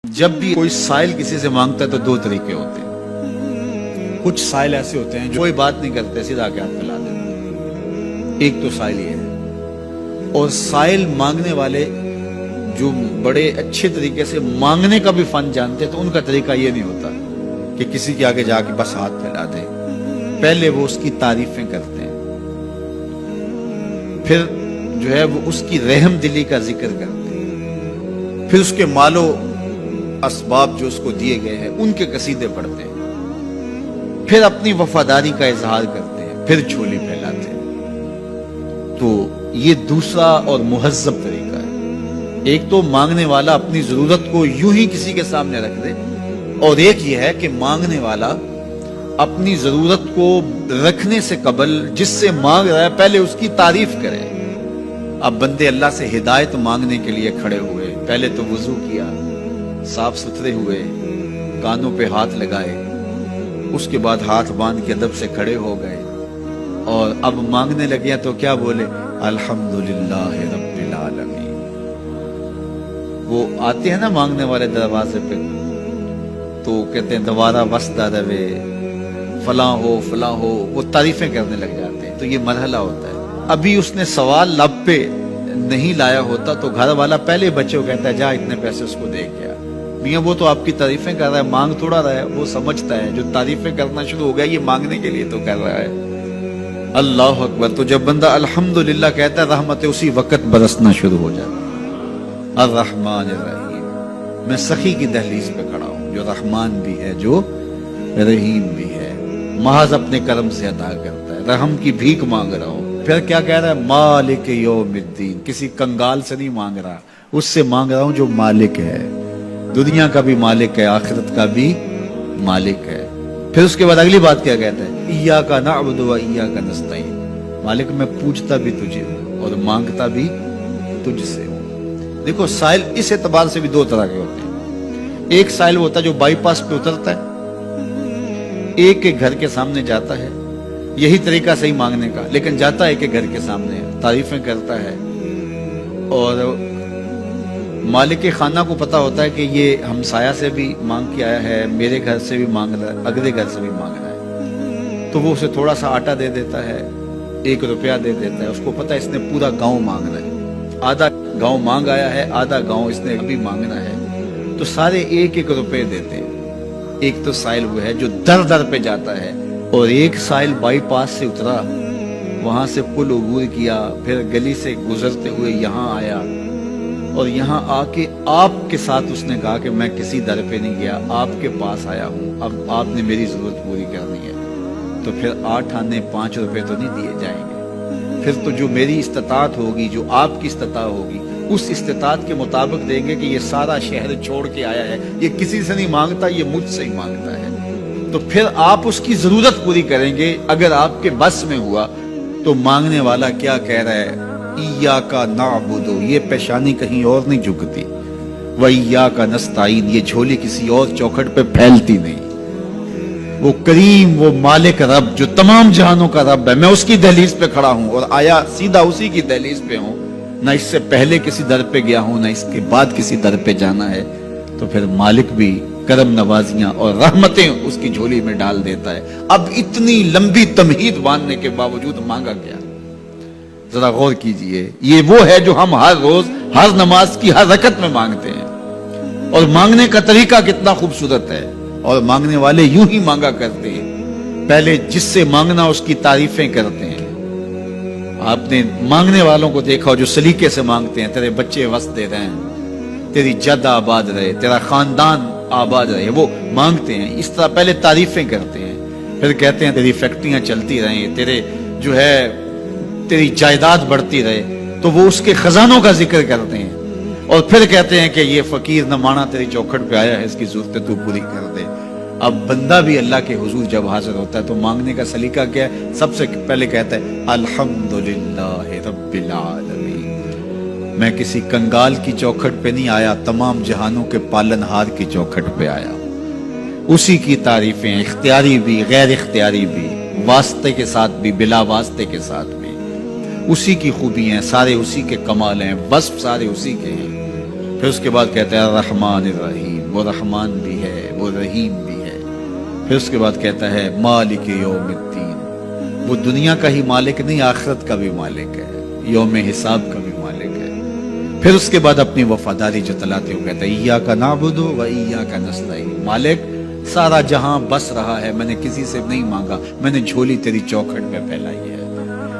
جب بھی کوئی سائل کسی سے مانگتا ہے تو دو طریقے ہوتے ہیں۔ کچھ سائل ایسے ہوتے ہیں جو کوئی بات نہیں کرتے، سیدھا کے ہاتھ پھیلا دیتے ہیں۔ ایک تو سائل یہ ہے، اور سائل مانگنے والے جو بڑے اچھے طریقے سے مانگنے کا بھی فن جانتے ہیں تو ان کا طریقہ یہ نہیں ہوتا کہ کسی کے آگے جا کے بس ہاتھ پھیلا دے، پہلے وہ اس کی تعریفیں کرتے ہیں، پھر جو ہے وہ اس کی رحم دلی کا ذکر کرتے ہیں، پھر اس کے مال و اسباب جو اس کو دیے گئے ہیں ان کے قصیدے پڑھتے ہیں، پھر اپنی وفاداری کا اظہار کرتے ہیں، پھر جھولی پھیلاتے ہیں۔ تو یہ دوسرا اور مہذب طریقہ ہے۔ ایک تو مانگنے والا اپنی ضرورت کو یوں ہی کسی کے سامنے رکھ دے، اور ایک یہ ہے کہ مانگنے والا اپنی ضرورت کو رکھنے سے قبل جس سے مانگ رہا ہے پہلے اس کی تعریف کرے۔ اب بندے اللہ سے ہدایت مانگنے کے لیے کھڑے ہوئے، پہلے تو وضو کیا، صاف ستھرے ہوئے، کانوں پہ ہاتھ لگائے، اس کے بعد ہاتھ باندھ کے ادب سے کھڑے ہو گئے، اور اب مانگنے لگے تو کیا بولے؟ الحمدللہ رب العالمین۔ وہ آتے ہیں نا مانگنے والے دروازے پہ تو کہتے ہیں دوبارہ وسدہ روے، فلاں ہو فلاں ہو، وہ تعریفیں کرنے لگ جاتے ہیں۔ تو یہ مرحلہ ہوتا ہے۔ ابھی اس نے سوال لب پہ نہیں لایا ہوتا تو گھر والا پہلے بچے کو کہتا ہے جا اتنے پیسے اس کو دے گیا۔ میاں وہ تو آپ کی تعریفیں کر رہا ہے، مانگ تھوڑا رہا ہے، وہ سمجھتا ہے جو تعریفیں کرنا شروع ہو گیا یہ مانگنے کے لیے تو کر رہا ہے۔ اللہ اکبر۔ تو جب بندہ الحمدللہ کہتا ہے رحمت اسی وقت برسنا شروع ہو جاتا ہے۔ الرحمن الرحیم۔ میں سخی کی دہلیز پہ کھڑا ہوں جو رحمان بھی ہے جو رحیم بھی ہے، محض اپنے کرم سے عطا کرتا ہے، رحم کی بھیک مانگ رہا ہوں۔ پھر کیا کہہ رہا ہے؟ مالک یوم الدین۔ کسی کنگال سے نہیں مانگ رہا، اس سے مانگ رہا ہوں جو مالک ہے، دنیا کا بھی مالک ہے، آخرت کا بھی مالک ہے۔ پھر اس کے بعد اگلی بات کیا کہتا ہے؟ ایاک نعبد و ایاک نستعین۔ مالک میں پوچھتا بھی تجھے ہوں اور مانگتا بھی تجھ سے ہوں۔ دیکھو سائل اس اعتبار سے بھی دو طرح کے ہوتے ہیں۔ ایک سائل ہوتا ہے جو بائی پاس پہ اترتا ہے، ایک کے گھر کے سامنے جاتا ہے، یہی طریقہ صحیح مانگنے کا، لیکن جاتا ہے کہ گھر کے سامنے تعریفیں کرتا ہے، اور مالک خانہ کو پتا ہوتا ہے کہ یہ ہمسایہ سے بھی مانگ کے آیا ہے، میرے گھر سے بھی مانگ رہا ہے، اگلے گھر سے بھی مانگ رہا ہے، تو وہ اسے تھوڑا سا آٹا دے دیتا ہے، 1 روپیہ دے دیتا ہے۔ اس کو پتا ہے اس نے پورا گاؤں مانگ رہا ہے، آدھا گاؤں مانگ آیا ہے، آدھا گاؤں اس نے ابھی مانگنا ہے، تو سارے 1-1 روپے دیتے ہیں۔ ایک تو سائل وہ ہے جو در در پہ جاتا ہے، اور ایک سائل بائی پاس سے اترا، وہاں سے پل عبور کیا، پھر گلی سے گزرتے ہوئے یہاں آیا، اور یہاں آ کے آپ کے ساتھ اس نے کہا کہ میں کسی در پہ نہیں گیا، آپ کے پاس آیا ہوں، اب آپ نے میری ضرورت پوری کرنی ہے، تو پھر 8 آنے 5 روپے تو نہیں دیے جائیں گے، پھر تو جو میری استطاعت ہوگی، جو آپ کی استطاعت ہوگی، اس استطاعت کے مطابق دیں گے کہ یہ سارا شہر چھوڑ کے آیا ہے، یہ کسی سے نہیں مانگتا، یہ مجھ سے ہی مانگتا ہے، تو پھر آپ اس کی ضرورت پوری کریں گے۔ اگر آپ کے بس میں ہوا تو مانگنے والا کیا کہہ رہا ہے؟ ایاک نعبد، یہ پیشانی کہیں اور نہیں جھکتی، و ایاک نستعین، یہ جھولی کسی اور چوکھٹ پہ پھیلتی نہیں۔ وہ کریم، وہ مالک رب جو تمام جہانوں کا رب ہے، میں اس کی دہلیز پہ کھڑا ہوں، اور آیا سیدھا اسی کی دہلیز پہ ہوں، نہ اس سے پہلے کسی در پہ گیا ہوں، نہ اس کے بعد کسی در پہ جانا ہے، تو پھر مالک بھی کرم نوازیاں اور رحمتیں اس کی جھولی میں ڈال دیتا ہے۔ اب اتنی لمبی تمہید باندھنے کے باوجود مانگا کیا؟ ذرا غور کیجئے۔ یہ وہ ہے جو ہم ہر روز ہر نماز کی ہر رکعت میں مانگتے ہیں، اور مانگنے کا طریقہ کتنا خوبصورت ہے، اور مانگنے والے یوں ہی مانگا کرتے ہیں۔ پہلے جس سے مانگنا اس کی تعریفیں کرتے ہیں۔ آپ نے مانگنے والوں کو دیکھا جو سلیقے سے مانگتے ہیں، تیرے بچے وسط رہے ہیں، تیری جد آباد رہے، تیرا خاندان آباد رہے، وہ مانگتے ہیں۔ اس طرح پہلے تعریفیں کرتے ہیں، پھر کہتے ہیں تیری فیکٹریاں چلتی رہیں، تیرے جو ہے تیری جائیداد بڑھتی رہے، تو وہ اس کے خزانوں کا ذکر کرتے ہیں، اور پھر کہتے ہیں کہ یہ فقیر نمانہ تیری چوکھٹ پہ آیا ہے، اس کی ضرورتیں تو پوری کر دے۔ اب بندہ بھی اللہ کے حضور جب حاضر ہوتا ہے تو مانگنے کا سلیقہ کیا ہے؟ سب سے پہلے کہتا ہے الحمدللہ رب العالمین، میں کسی کنگال کی چوکھٹ پہ نہیں آیا، تمام جہانوں کے پالن ہار کی چوکھٹ پہ آیا ہوں۔ اسی کی تعریفیں اختیاری بھی غیر اختیاری بھی، واسطے کے ساتھ بھی بلا واسطے کے ساتھ بھی، اسی کی خوبی ہیں، سارے اسی کے کمال ہیں، وصف سارے اسی کے ہیں۔ پھر اس کے بعد کہتے ہیں الرحمن الرحیم، وہ رحمان بھی ہے، وہ رحیم بھی ہے۔ پھر اس کے بعد کہتا ہے مالک یوم الدین، وہ دنیا کا ہی مالک نہیں، آخرت کا بھی مالک ہے، یوم حساب کا بھی مالک ہے۔ پھر اس کے بعد اپنی وفاداری جتلاتے ہوئے کہتا ہے ایاک نعبد و ایاک نستعین، مالک سارا جہاں بس رہا ہے، میں نے کسی سے نہیں مانگا، میں نے جھولی تیری چوکھٹ میں پھیلائی ہے،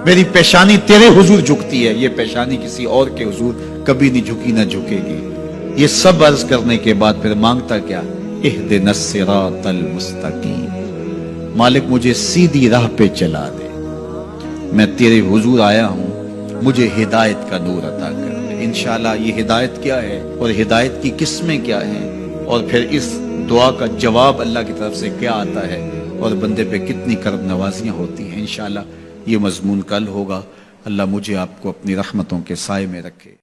میری پیشانی تیرے حضور جھکتی ہے، یہ پیشانی کسی اور کے حضور کبھی نہیں جھکی نہ جھکے گی۔ یہ سب عرض کرنے کے بعد پھر مانگتا کیا؟ اہدنا الصراط المستقیم، مالک مجھے سیدھی راہ پہ چلا دے، میں تیرے حضور آیا ہوں، مجھے ہدایت کا نور عطا کر دے۔ انشاءاللہ یہ ہدایت کیا ہے اور ہدایت کی قسمیں کیا ہیں، اور پھر اس دعا کا جواب اللہ کی طرف سے کیا آتا ہے، اور بندے پہ کتنی کرم نوازیاں ہوتی ہیں، انشاءاللہ یہ مضمون کل ہوگا۔ اللہ مجھے آپ کو اپنی رحمتوں کے سائے میں رکھے۔